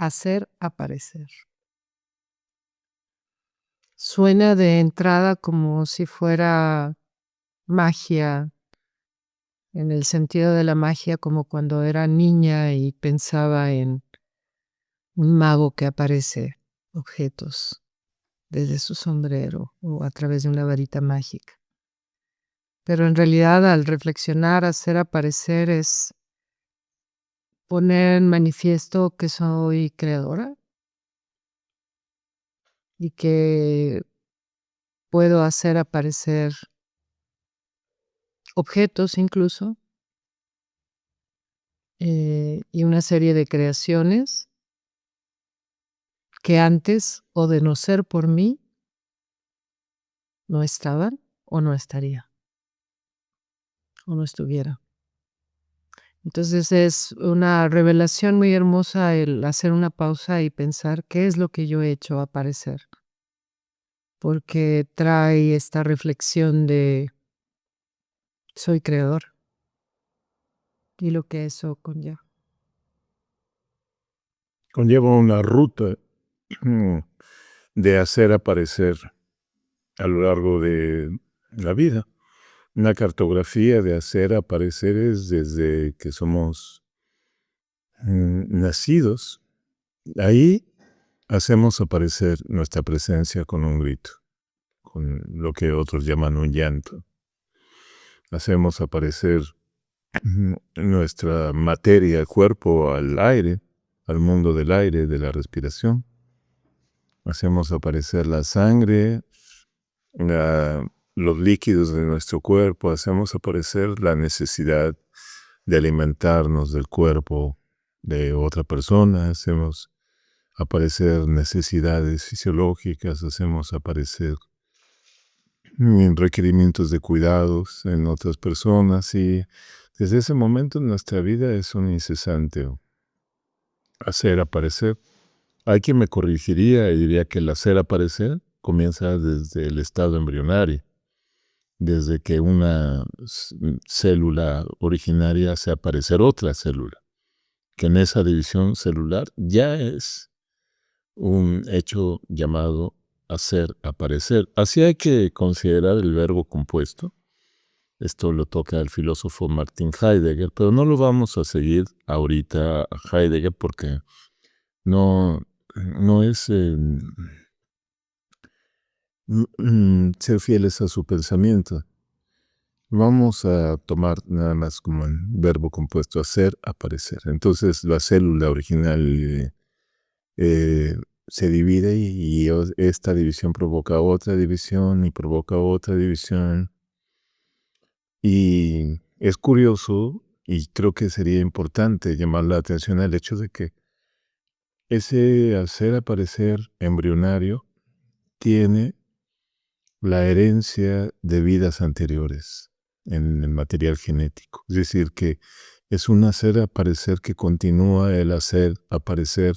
hacer aparecer. Suena de entrada como si fuera magia, en el sentido de la magia como cuando era niña y pensaba en un mago que aparece objetos desde su sombrero o a través de una varita mágica. Pero en realidad al reflexionar, hacer aparecer es poner en manifiesto que soy creadora y que puedo hacer aparecer objetos incluso y una serie de creaciones que antes o de no ser por mí no estaban o no estaría o no estuviera. Entonces es una revelación muy hermosa el hacer una pausa y pensar qué es lo que yo he hecho aparecer, porque trae esta reflexión de soy creador y lo que eso conlleva. Conlleva una ruta de hacer aparecer a lo largo de la vida. Una cartografía de hacer aparecer es desde que somos nacidos. Ahí hacemos aparecer nuestra presencia con un grito, con lo que otros llaman un llanto. Hacemos aparecer nuestra materia, el cuerpo, al aire, al mundo del aire, de la respiración. Hacemos aparecer la sangre, los líquidos de nuestro cuerpo, hacemos aparecer la necesidad de alimentarnos del cuerpo de otra persona, hacemos aparecer necesidades fisiológicas, hacemos aparecer requerimientos de cuidados en otras personas y desde ese momento nuestra vida es un incesante hacer aparecer. Hay quien me corregiría y diría que el hacer aparecer comienza desde el estado embrionario, desde que una célula originaria hace aparecer otra célula, que en esa división celular ya es un hecho llamado hacer aparecer. Así hay que considerar el verbo compuesto. Esto lo toca el filósofo Martin Heidegger, pero no lo vamos a seguir ahorita a Heidegger porque no es ser fieles a su pensamiento. Vamos a tomar nada más como el verbo compuesto hacer aparecer. Entonces la célula original se divide y esta división provoca otra división y provoca otra división. Y es curioso y creo que sería importante llamar la atención al hecho de que ese hacer aparecer embrionario tiene la herencia de vidas anteriores en el material genético. Es decir, que es un hacer aparecer que continúa el hacer aparecer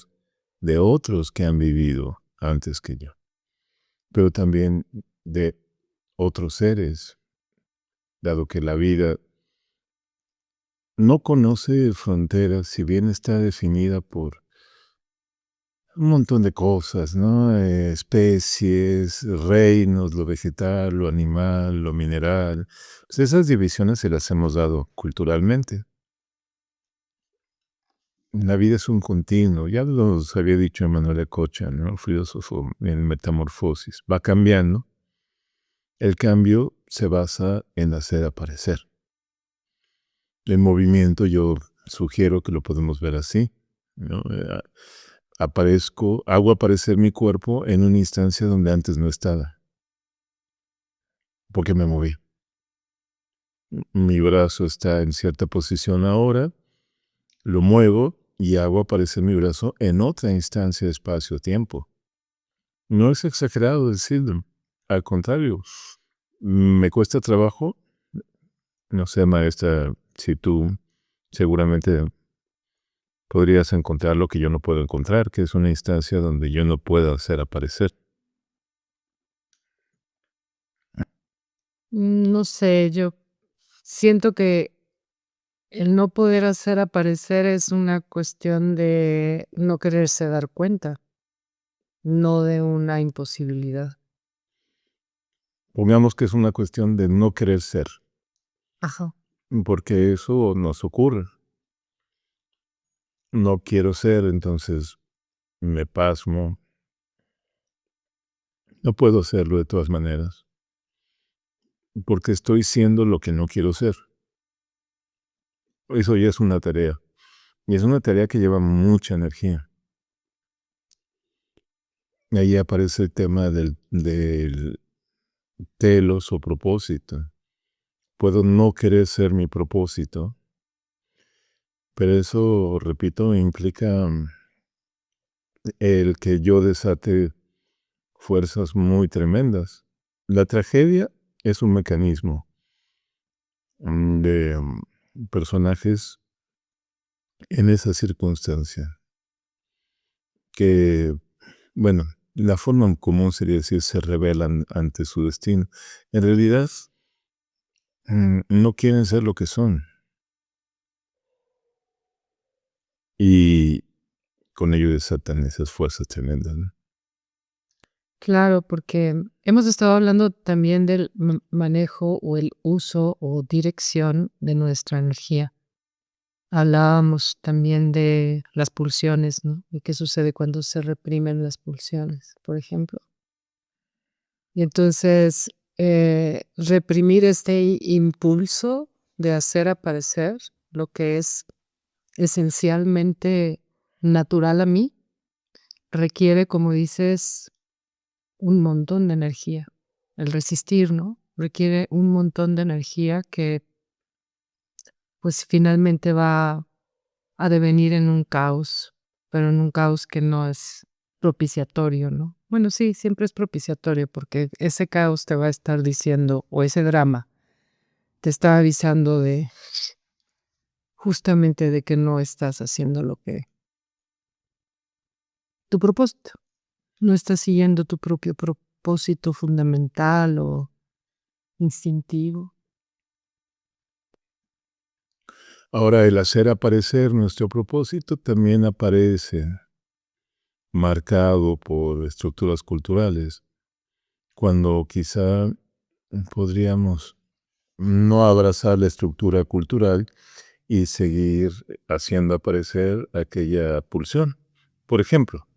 de otros que han vivido antes que yo, pero también de otros seres, dado que la vida no conoce fronteras, si bien está definida por un montón de cosas, ¿no? Especies, reinos, lo vegetal, lo animal, lo mineral. Pues esas divisiones se las hemos dado culturalmente. La vida es un continuo, ya los había dicho Emmanuel Ecocha, ¿no? Filósofo en Metamorfosis. Va cambiando. El cambio se basa en hacer aparecer. El movimiento yo sugiero que lo podemos ver así, ¿no? Hago aparecer mi cuerpo en una instancia donde antes no estaba, porque me moví. Mi brazo está en cierta posición ahora, lo muevo y hago aparecer mi brazo en otra instancia de espacio-tiempo. No es exagerado decirlo, al contrario, me cuesta trabajo. No sé, maestra, si tú seguramente podrías encontrar lo que yo no puedo encontrar, que es una instancia donde yo no puedo hacer aparecer. No sé, yo siento que El no poder hacer aparecer es una cuestión de no quererse dar cuenta, no de una imposibilidad. Pongamos que es una cuestión de no querer ser, Ajá. porque eso nos ocurre. No quiero ser, entonces me pasmo. No puedo hacerlo de todas maneras, porque estoy siendo lo que no quiero ser. Eso ya es una tarea, y es una tarea que lleva mucha energía. Y ahí aparece el tema del telos o propósito. Puedo no querer ser mi propósito, pero eso, repito, implica el que yo desate fuerzas muy tremendas. La tragedia es un mecanismo de personajes en esa circunstancia que, bueno, la forma común sería decir se rebelan ante su destino. En realidad, no quieren ser lo que son. Y con ello desatan esas fuerzas tremendas, ¿no? Claro, porque hemos estado hablando también del manejo o el uso o dirección de nuestra energía. Hablábamos también de las pulsiones, ¿no? Y qué sucede cuando se reprimen las pulsiones, por ejemplo. Y entonces, reprimir este impulso de hacer aparecer lo que es esencialmente natural a mí, requiere, como dices, un montón de energía. El resistir, ¿no? Requiere un montón de energía que, pues, finalmente va a devenir en un caos, pero en un caos que no es propiciatorio, ¿no? Bueno, sí, siempre es propiciatorio porque ese caos te va a estar diciendo, o ese drama te está avisando de justamente de que no estás haciendo lo que tu propósito, no estás siguiendo tu propio propósito fundamental o instintivo. Ahora, el hacer aparecer nuestro propósito también aparece marcado por estructuras culturales, cuando quizá podríamos no abrazar la estructura cultural y seguir haciendo aparecer aquella pulsión. Por ejemplo,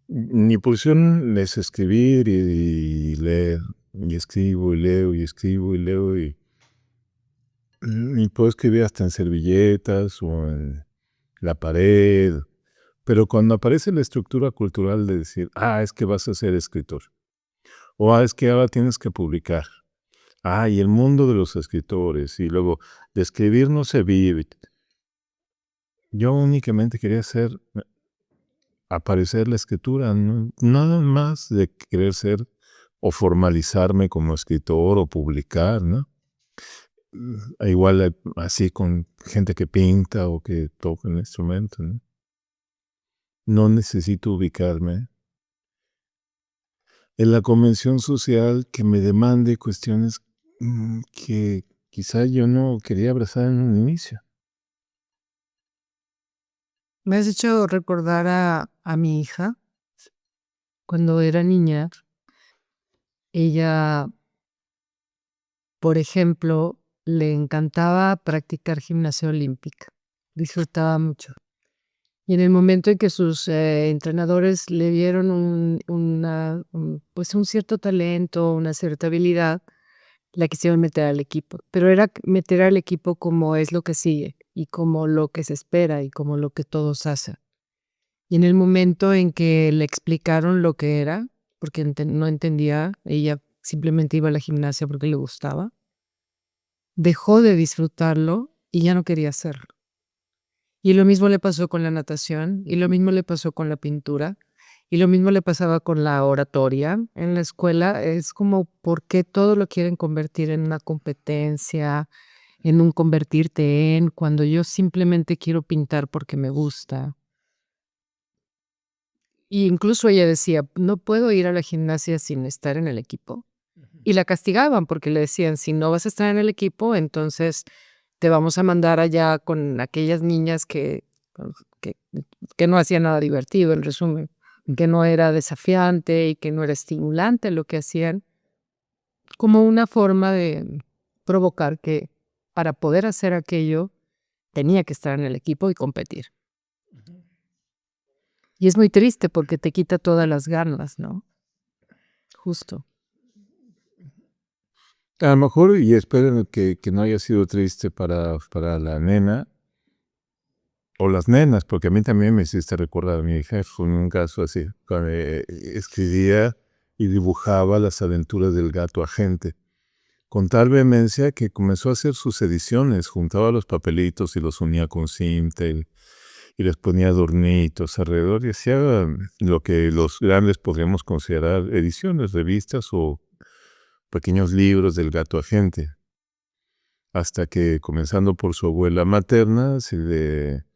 mi pulsión es escribir y leer, y escribo y leo y escribo y leo y puedo escribir hasta en servilletas o en la pared, pero cuando aparece la estructura cultural de decir, es que vas a ser escritor, o es que ahora tienes que publicar, y el mundo de los escritores, y luego de escribir no se vive. Yo únicamente quería hacer aparecer la escritura, nada más de querer ser o formalizarme como escritor o publicar, ¿no? Igual así con gente que pinta o que toca un instrumento, ¿no? No necesito ubicarme en la convención social que me demande cuestiones que quizá yo no quería abrazar en un inicio. Me has hecho recordar a mi hija cuando era niña. Ella, por ejemplo, le encantaba practicar gimnasia olímpica, disfrutaba mucho. Y en el momento en que sus entrenadores le vieron pues un cierto talento, una cierta habilidad, la quisieron meter al equipo. Pero era meter al equipo como es lo que sigue y como lo que se espera y como lo que todos hacen. Y en el momento en que le explicaron lo que era, porque no entendía, ella simplemente iba a la gimnasia porque le gustaba, dejó de disfrutarlo y ya no quería hacerlo. Y lo mismo le pasó con la natación, y lo mismo le pasó con la pintura, y lo mismo le pasaba con la oratoria. En la escuela es como, ¿por qué todo lo quieren convertir en una competencia, en un convertirte en, cuando yo simplemente quiero pintar porque me gusta? Y incluso ella decía, no puedo ir a la gimnasia sin estar en el equipo. Y la castigaban porque le decían, si no vas a estar en el equipo, entonces te vamos a mandar allá con aquellas niñas que, que no hacían nada divertido, en resumen, que no era desafiante y que no era estimulante lo que hacían, como una forma de provocar que para poder hacer aquello tenía que estar en el equipo y competir. Y es muy triste porque te quita todas las ganas, ¿no? Justo. A lo mejor, y espero que no haya sido triste para la nena o las nenas, porque a mí también me hiciste recordar a mi hija, fue un caso así, cuando escribía y dibujaba las aventuras del gato agente, con tal vehemencia que comenzó a hacer sus ediciones, juntaba los papelitos y los unía con cinta y les ponía adornitos alrededor y hacía lo que los grandes podríamos considerar ediciones, revistas o pequeños libros del gato agente. Hasta que, comenzando por su abuela materna, se le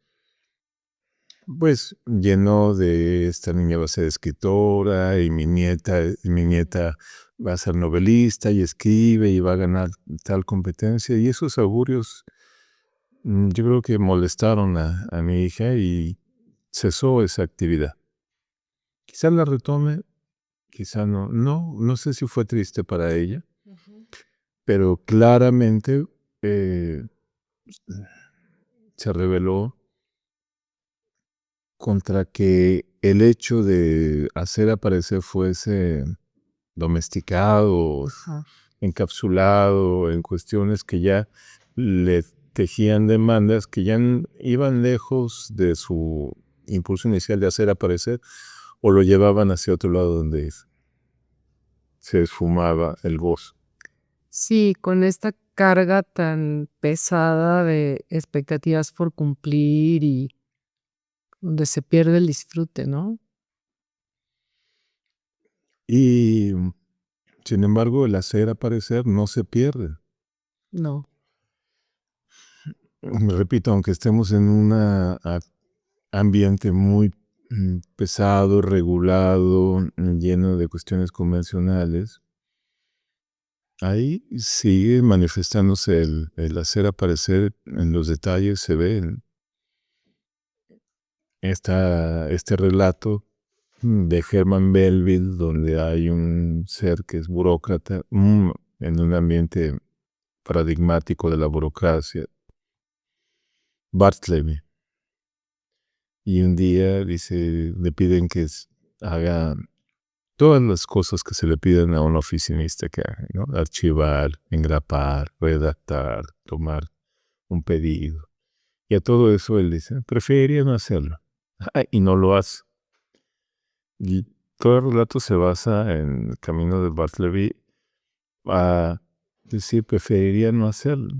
llenó de esta niña va a ser escritora y mi nieta va a ser novelista y escribe y va a ganar tal competencia. Y esos augurios yo creo que molestaron a mi hija y cesó esa actividad. Quizá la retome, quizá no. No sé si fue triste para ella, pero claramente se rebeló contra que el hecho de hacer aparecer fuese domesticado, Ajá. encapsulado en cuestiones que ya le tejían demandas que ya iban lejos de su impulso inicial de hacer aparecer o lo llevaban hacia otro lado donde se esfumaba el gozo. Sí, con esta carga tan pesada de expectativas por cumplir y donde se pierde el disfrute, ¿no? Y sin embargo, el hacer aparecer no se pierde. No. Repito, aunque estemos en un ambiente muy pesado, regulado, lleno de cuestiones convencionales, ahí sigue manifestándose el hacer aparecer en los detalles, se ve este relato de Herman Melville, donde hay un ser que es burócrata, en un ambiente paradigmático de la burocracia, Bartleby. Y un día le piden que haga todas las cosas que se le piden a un oficinista que haga, ¿no? Archivar, engrapar, redactar, tomar un pedido. Y a todo eso él dice, preferiría no hacerlo. Y no lo hace. Y todo el relato se basa en el camino de Bartleby a decir, preferiría no hacerlo.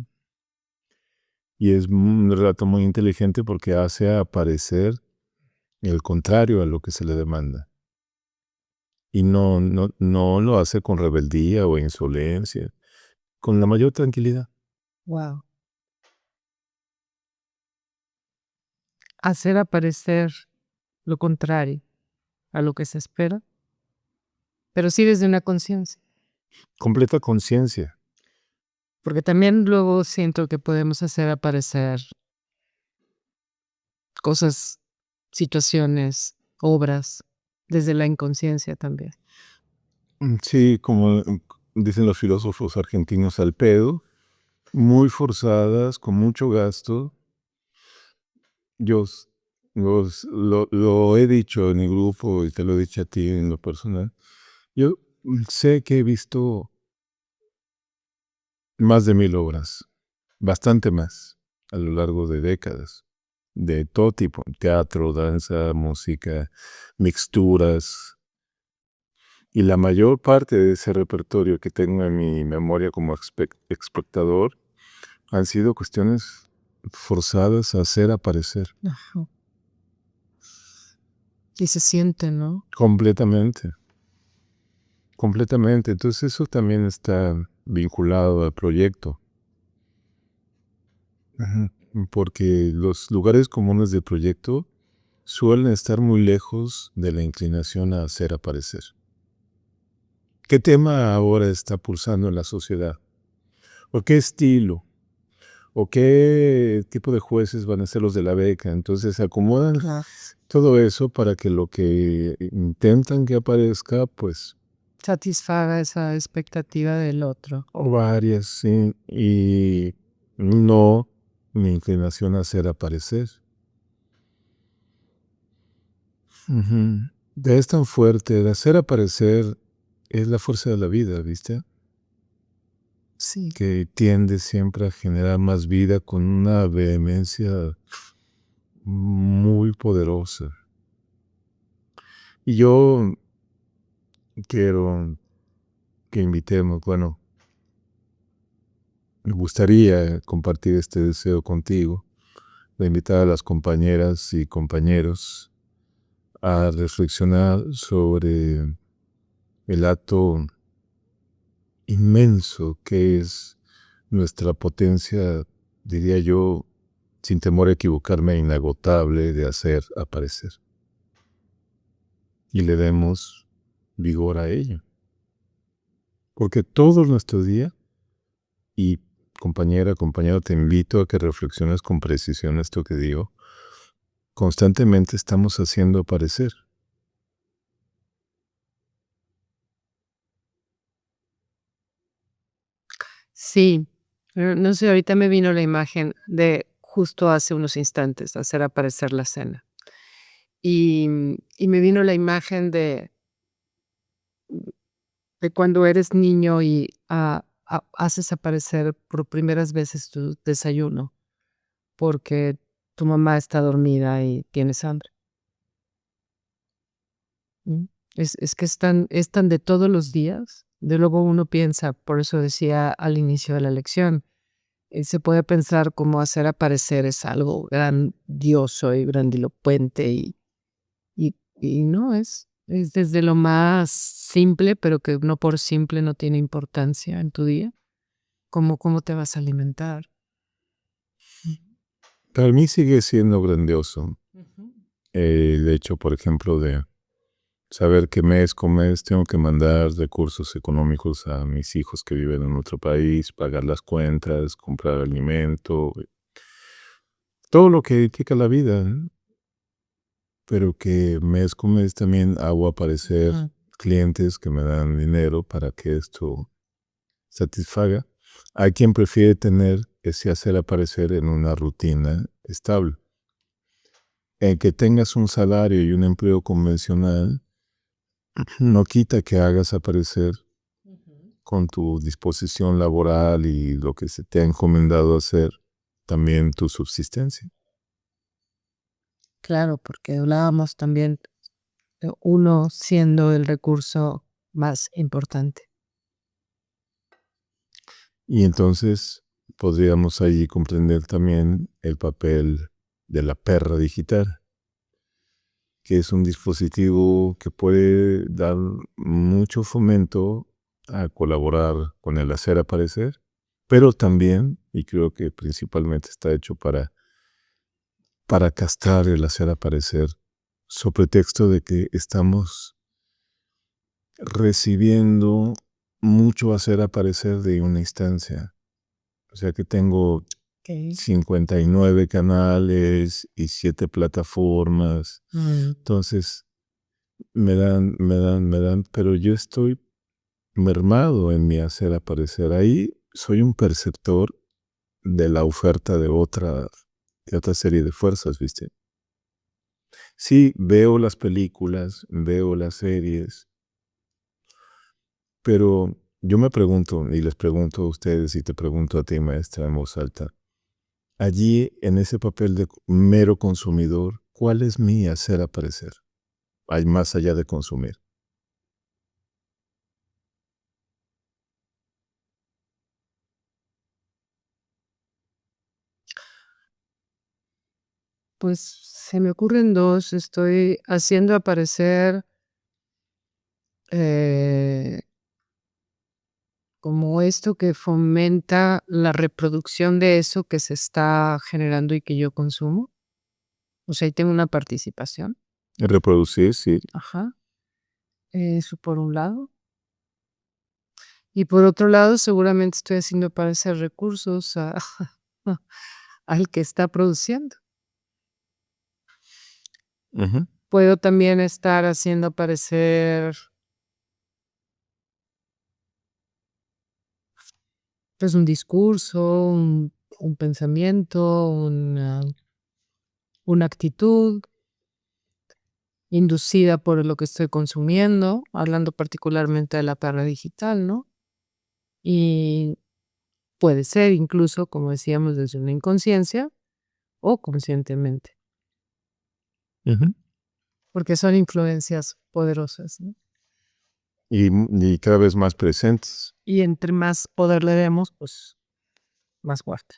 Y es un relato muy inteligente porque hace aparecer el contrario a lo que se le demanda. Y no lo hace con rebeldía o insolencia, con la mayor tranquilidad. Wow. Hacer aparecer lo contrario a lo que se espera, pero sí desde una conciencia. Completa conciencia. Porque también luego siento que podemos hacer aparecer cosas, situaciones, obras, desde la inconsciencia también. Sí, como dicen los filósofos argentinos al pedo, muy forzadas, con mucho gasto. Yo lo he dicho en el grupo y te lo he dicho a ti en lo personal. Yo sé que he visto más de 1000 obras, bastante más, a lo largo de décadas, de todo tipo, teatro, danza, música, mixturas. Y la mayor parte de ese repertorio que tengo en mi memoria como espectador han sido cuestiones forzadas a hacer aparecer. Ajá. Y se siente, ¿no? Completamente. Completamente. Entonces eso también está vinculado al proyecto. Porque los lugares comunes del proyecto suelen estar muy lejos de la inclinación a hacer aparecer. ¿Qué tema ahora está pulsando en la sociedad? ¿O qué estilo? o qué tipo de jueces van a ser los de la beca. Entonces se acomodan todo eso para que lo que intentan que aparezca, pues, satisfaga esa expectativa del otro. o varias, sí, y no mi inclinación a hacer aparecer. Es tan fuerte, de hacer aparecer es la fuerza de la vida, ¿viste? Sí. Que tiende siempre a generar más vida con una vehemencia muy poderosa. Y yo quiero que invitemos, bueno, me gustaría compartir este deseo contigo, de invitar a las compañeras y compañeros a reflexionar sobre el acto inmenso que es nuestra potencia, diría yo, sin temor a equivocarme, inagotable de hacer aparecer. Y le demos vigor a ello. Porque todo nuestro día, y compañera, compañero, te invito a que reflexiones con precisión esto que digo, constantemente estamos haciendo aparecer. Sí, pero no sé, ahorita me vino la imagen de justo hace unos instantes, hacer aparecer la cena. Y me vino la imagen de cuando eres niño y, haces aparecer por primeras veces tu desayuno, porque tu mamá está dormida y tienes hambre. Mm. Es que es tan de todos los días, de luego uno piensa, por eso decía al inicio de la lección, se puede pensar cómo hacer aparecer es algo grandioso y grandilocuente y no, es desde lo más simple, pero que no por simple no tiene importancia en tu día, como cómo te vas a alimentar. Para mí sigue siendo grandioso. Ujú. El hecho, por ejemplo, de saber que mes con mes tengo que mandar recursos económicos a mis hijos que viven en otro país, pagar las cuentas, comprar alimento, todo lo que implica la vida, ¿no? Pero que mes con mes también hago aparecer Ujú. clientes que me dan dinero para que esto satisfaga. Hay quien prefiere tener ese hacer aparecer en una rutina estable. El que tengas un salario y un empleo convencional no quita que hagas aparecer Ujú. con tu disposición laboral y lo que se te ha encomendado hacer, también tu subsistencia. Claro, porque hablábamos también de uno siendo el recurso más importante. Y entonces podríamos ahí comprender también el papel de la perra digital, que es un dispositivo que puede dar mucho fomento a colaborar con el hacer aparecer, pero también, y creo que principalmente está hecho para castrar el hacer aparecer, sobre pretexto de que estamos recibiendo mucho hacer aparecer de una instancia. O sea que tengo Okey. 59 canales y 7 plataformas. Mm. Entonces, me dan, pero yo estoy mermado en mi hacer aparecer. Ahí soy un perceptor de la oferta de otra serie de fuerzas, ¿viste? Sí, veo las películas, veo las series, pero yo me pregunto, y les pregunto a ustedes, y te pregunto a ti, maestra, en voz alta, allí, en ese papel de mero consumidor, ¿cuál es mi hacer aparecer? Hay más allá de consumir. Pues, se me ocurren 2. Estoy haciendo aparecer, eh, como esto que fomenta la reproducción de eso que se está generando y que yo consumo. O sea, ahí tengo una participación. Reproducir, sí. Ajá, eso por un lado. Y por otro lado, seguramente estoy haciendo aparecer recursos, al que está produciendo. Ujú. Puedo también estar haciendo aparecer pues un discurso, un pensamiento, una actitud inducida por lo que estoy consumiendo, hablando particularmente de la perra digital, ¿no? Y puede ser incluso, como decíamos, desde una inconsciencia o conscientemente, Ujú. porque son influencias poderosas, ¿no? Y cada vez más presentes. Y entre más poder le demos, pues más fuerte.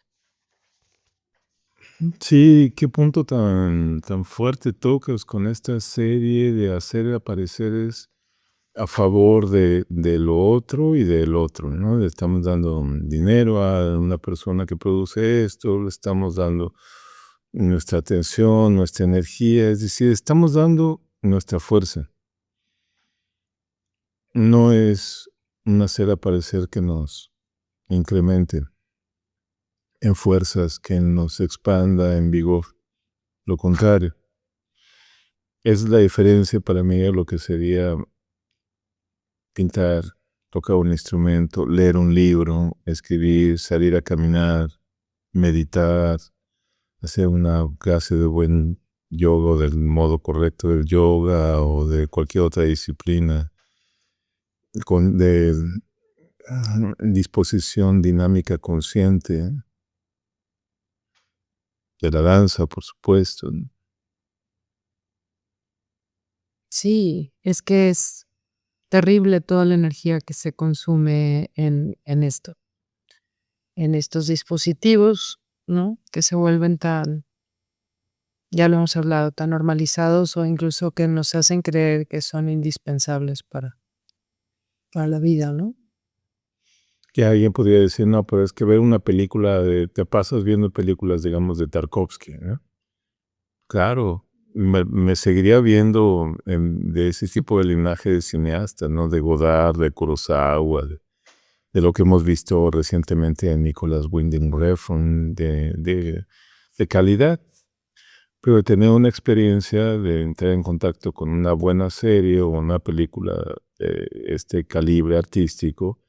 Sí, qué punto tan fuerte tocas con esta serie de hacer apareceres a favor de lo otro y del otro, ¿no? Le estamos dando dinero a una persona que produce esto, le estamos dando nuestra atención, nuestra energía, es decir, estamos dando nuestra fuerza. No es un hacer aparecer que nos incremente en fuerzas, que nos expanda en vigor. Lo contrario. Es la diferencia para mí de lo que sería pintar, tocar un instrumento, leer un libro, escribir, salir a caminar, meditar, hacer una clase de buen yoga o del modo correcto del yoga o de cualquier otra disciplina, de disposición dinámica consciente, de la danza, por supuesto, ¿no? Sí, es que es terrible toda la energía que se consume en esto, en estos dispositivos, ¿no? Que se vuelven tan, ya lo hemos hablado, tan normalizados o incluso que nos hacen creer que son indispensables para la vida, ¿no? Que alguien podría decir, no, pero es que ver una película te pasas viendo películas, digamos, de Tarkovsky, ¿no? Claro, me seguiría viendo de ese tipo de linaje de cineastas, ¿no? De Godard, de Kurosawa, de lo que hemos visto recientemente en Nicolas Winding Refn, de calidad, pero de tener una experiencia de entrar en contacto con una buena serie o una película de este calibre artístico,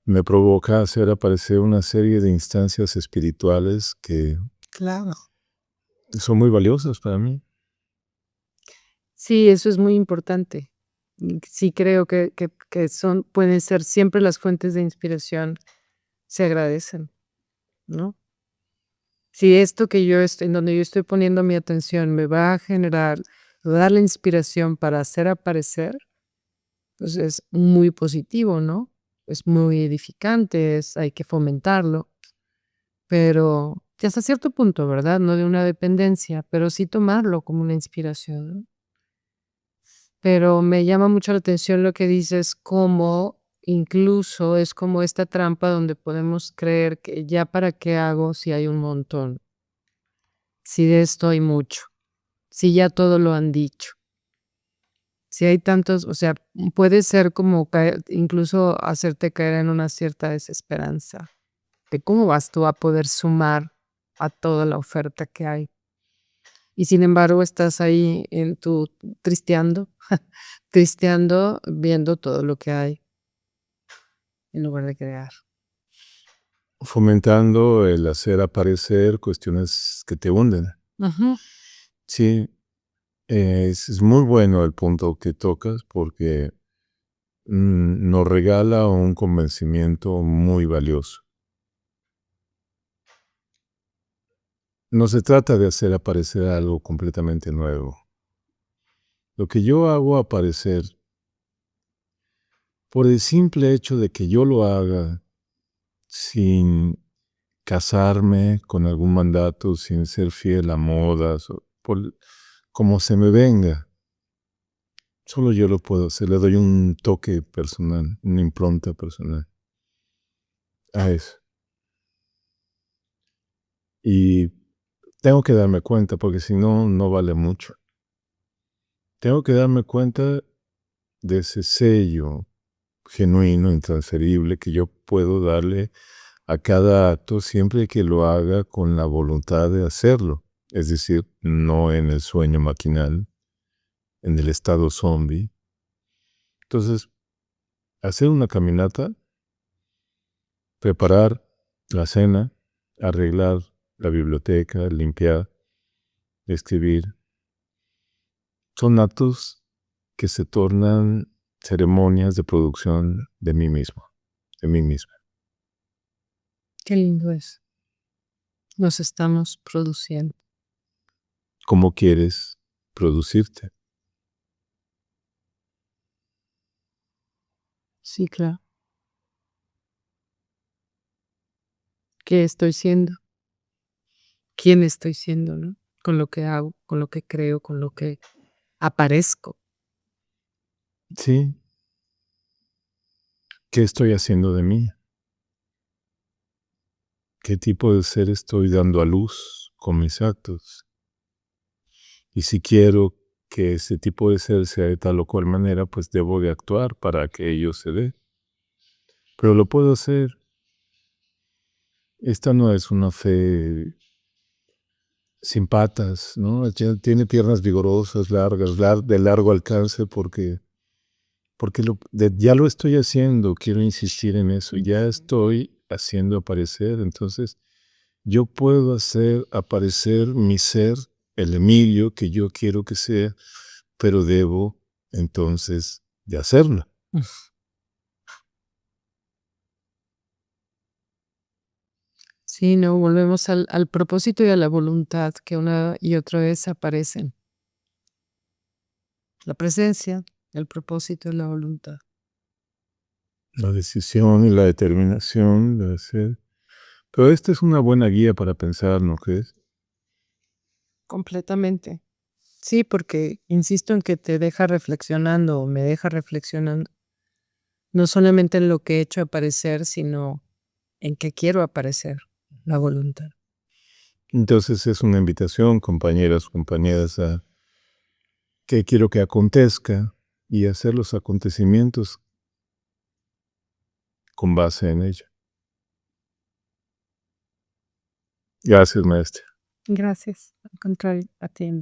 me provoca hacer aparecer una serie de instancias espirituales que Claro. son muy valiosas para mí. Sí, eso es muy importante. Sí creo que son, pueden ser siempre las fuentes de inspiración, se agradecen, ¿no? Si esto que yo estoy, en donde yo estoy poniendo mi atención me va a generar, dar la inspiración para hacer aparecer, pues es muy positivo, ¿no? Es muy edificante, hay que fomentarlo, pero ya hasta cierto punto, ¿verdad? No de una dependencia, pero sí tomarlo como una inspiración, ¿no? Pero me llama mucho la atención lo que dices, como incluso es como esta trampa donde podemos creer que ya para qué hago si hay un montón, si de esto hay mucho, si ya todo lo han dicho, si hay tantos, o sea, puede ser como caer, incluso hacerte caer en una cierta desesperanza de cómo vas tú a poder sumar a toda la oferta que hay. Y sin embargo, estás ahí en tu tristeando, tristeando, viendo todo lo que hay en lugar de crear. Fomentando el hacer aparecer cuestiones que te hunden. Ujú. Sí, es muy bueno el punto que tocas porque nos regala un convencimiento muy valioso. No se trata de hacer aparecer algo completamente nuevo. Lo que yo hago aparecer, por el simple hecho de que yo lo haga sin casarme con algún mandato, sin ser fiel a modas, o como se me venga. Solo yo lo puedo hacer, le doy un toque personal, una impronta personal a eso. Y tengo que darme cuenta, porque si no, no vale mucho. Tengo que darme cuenta de ese sello genuino, intransferible, que yo puedo darle a cada acto siempre que lo haga con la voluntad de hacerlo, es decir, no en el sueño maquinal, en el estado zombie. Entonces, hacer una caminata, preparar la cena, arreglar la biblioteca, limpiar, escribir, son actos que se tornan ceremonias de producción de mí mismo, de mí misma. Qué lindo es. Nos estamos produciendo. ¿Cómo quieres producirte? Sí, claro. ¿Qué estoy siendo? ¿Quién estoy siendo, no? Con lo que hago, con lo que creo, con lo que aparezco. Sí. ¿Qué estoy haciendo de mí? ¿Qué tipo de ser estoy dando a luz con mis actos? Y si quiero que ese tipo de ser sea de tal o cual manera, pues debo de actuar para que ello se dé. Pero lo puedo hacer. Esta no es una fe sin patas, ¿no? Tiene piernas vigorosas, largas, de largo alcance, porque ya lo estoy haciendo, quiero insistir en eso, ya estoy haciendo aparecer, entonces yo puedo hacer aparecer mi ser, el Emilio que yo quiero que sea, pero debo entonces de hacerlo. Sí, no, volvemos al propósito y a la voluntad que una y otra vez aparecen. La presencia, el propósito y la voluntad. La decisión y la determinación de hacer. Pero esta es una buena guía para pensar, ¿no crees? Completamente. Sí, porque insisto en que te deja reflexionando o me deja reflexionando, no solamente en lo que he hecho aparecer, sino en qué quiero aparecer, la voluntad. Entonces es una invitación, compañeras, compañeras, a qué quiero que acontezca y hacer los acontecimientos con base en ello. Gracias, maestra. Gracias. Al contrario, a ti.